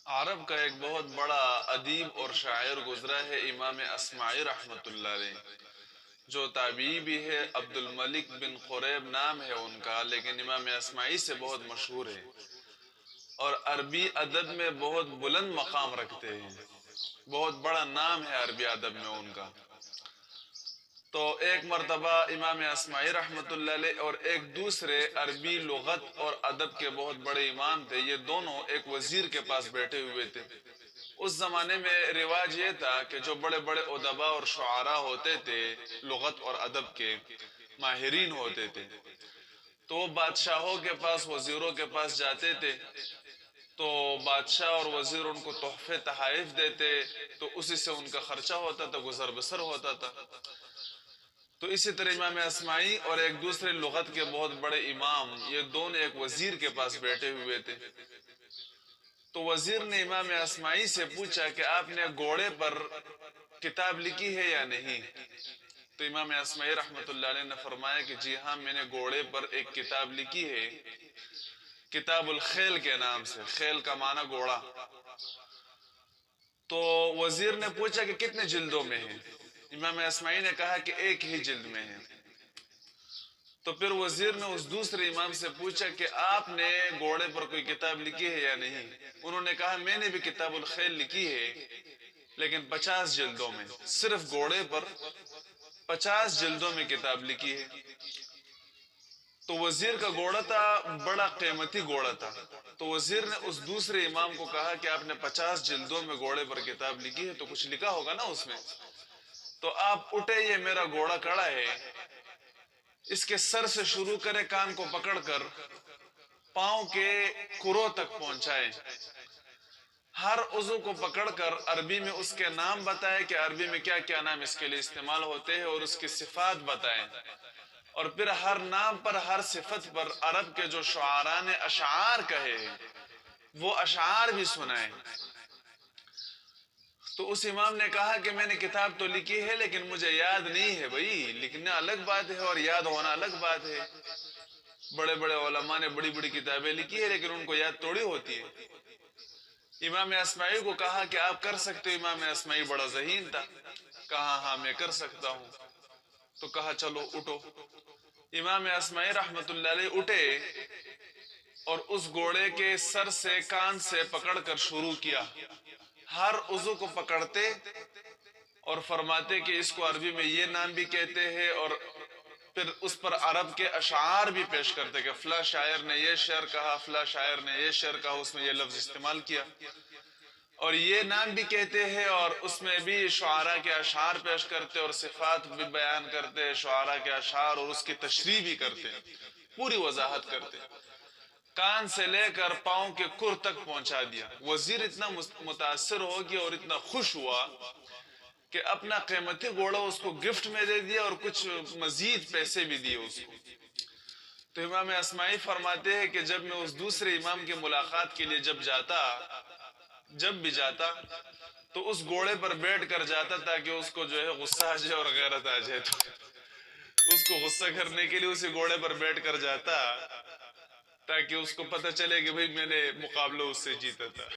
عرب کا ایک بہت بڑا ادیب اور شاعر گزرا ہے، امام اصمعی رحمۃ اللہ علیہ، جو تابعی بھی ہے۔ عبد الملک بن قریب نام ہے ان کا، لیکن امام اصمعی سے بہت مشہور ہے اور عربی ادب میں بہت بلند مقام رکھتے ہیں۔ بہت بڑا نام ہے عربی ادب میں ان کا۔ تو ایک مرتبہ امام اصمعی رحمۃ اللہ علیہ اور ایک دوسرے عربی لغت اور ادب کے بہت بڑے امام تھے، یہ دونوں ایک وزیر کے پاس بیٹھے ہوئے تھے۔ اس زمانے میں رواج یہ تھا کہ جو بڑے بڑے ادباء اور شعراء ہوتے تھے، لغت اور ادب کے ماہرین ہوتے تھے، تو وہ بادشاہوں کے پاس، وزیروں کے پاس جاتے تھے، تو بادشاہ اور وزیر ان کو تحفے تحائف دیتے، تو اسی سے ان کا خرچہ ہوتا تھا، گزر بسر ہوتا تھا۔ تو اسی طرح امام اصمعی اور ایک دوسرے لغت کے بہت بڑے امام، یہ دونوں ایک وزیر کے پاس بیٹھے ہوئے تھے۔ تو وزیر نے امام اصمعی سے پوچھا کہ آپ نے گھوڑے پر کتاب لکھی ہے یا نہیں؟ تو امام اصمعی رحمۃ اللہ علیہ نے فرمایا کہ جی ہاں، میں نے گھوڑے پر ایک کتاب لکھی ہے، کتاب الخیل کے نام سے۔ خیل کا معنی گھوڑا۔ تو وزیر نے پوچھا کہ کتنے جلدوں میں ہے؟ امام اصمعی نے کہا کہ ایک ہی جلد میں ہے۔ تو پھر وزیر نے اس دوسرے امام سے پوچھا کہ آپ نے گھوڑے پر کوئی کتاب لکھی ہے یا نہیں؟ انہوں نے کہا میں نے بھی کتاب الخیل لکھی ہے، لیکن 50 جلدوں میں، صرف گھوڑے پر 50 جلدوں میں کتاب لکھی ہے۔ تو وزیر کا گھوڑا تھا، بڑا قیمتی گھوڑا تھا۔ تو وزیر نے اس دوسرے امام کو کہا کہ آپ نے 50 جلدوں میں گھوڑے پر کتاب لکھی ہے، تو کچھ لکھا ہوگا نا اس میں۔ تو آپ اٹھے، یہ میرا گھوڑا کڑا ہے، اس کے سر سے شروع کرے، کان کو پکڑ کر پاؤں کے کروں تک پہنچائے، ہر عضو کو پکڑ کر عربی میں اس کے نام بتائے کہ عربی میں کیا کیا نام اس کے لیے استعمال ہوتے ہیں، اور اس کی صفات بتائیں، اور پھر ہر نام پر، ہر صفت پر عرب کے جو شعراء نے اشعار کہے ہیں وہ اشعار بھی سنائیں۔ تو اس امام نے کہا کہ میں نے کتاب تو لکھی ہے، لیکن مجھے یاد نہیں ہے۔ بھائی لکھنا الگ بات ہے اور یاد ہونا الگ بات ہے۔ بڑے بڑے علماء نے بڑی بڑی کتابیں لکھی ہے، لیکن ان کو یاد توڑی ہوتی ہے۔ امام اصمعی کو کہا کہ آپ کر سکتے ہو۔ امام اصمعی بڑا ذہین تھا، کہا ہاں میں کر سکتا ہوں۔ تو کہا چلو اٹھو۔ امام اصمعی رحمت اللہ علیہ اٹھے اور اس گھوڑے کے سر سے، کان سے پکڑ کر شروع کیا، ہر عضو کو پکڑتے اور فرماتے کہ اس کو عربی میں یہ نام بھی کہتے ہیں، اور پھر اس پر عرب کے اشعار بھی پیش کرتے کہ فلاں شاعر نے یہ شعر کہا، فلاں شاعر نے یہ شعر کہا، اس میں یہ لفظ استعمال کیا، اور یہ نام بھی کہتے ہیں، اور اس میں بھی شعراء کے اشعار پیش کرتے اور صفات بھی بیان کرتے، شعراء کے اشعار، اور اس کی تشریح بھی کرتے، پوری وضاحت کرتے۔ کان سے لے کر پاؤں کے کر تک پہنچا دیا۔ وزیر اتنا متاثر ہو گیا اور اتنا خوش ہوا کہ اپنا قیمتی گھوڑا اس کو گفٹ میں دے دیا، اور کچھ مزید پیسے بھی دیے اس کو۔ تو امام اصمعی فرماتے ہیں کہ جب میں اس دوسرے امام کی ملاقات کے لیے جب بھی جاتا تو اس گھوڑے پر بیٹھ کر جاتا، تاکہ اس کو جو ہے غصہ آ جائے اور غیرت آ جائے، تو اس کو غصہ کرنے کے لیے اسی گھوڑے پر بیٹھ کر جاتا، تاکہ اس کو پتہ چلے کہ بھئی میں نے مقابلہ اس سے جیتا تھا۔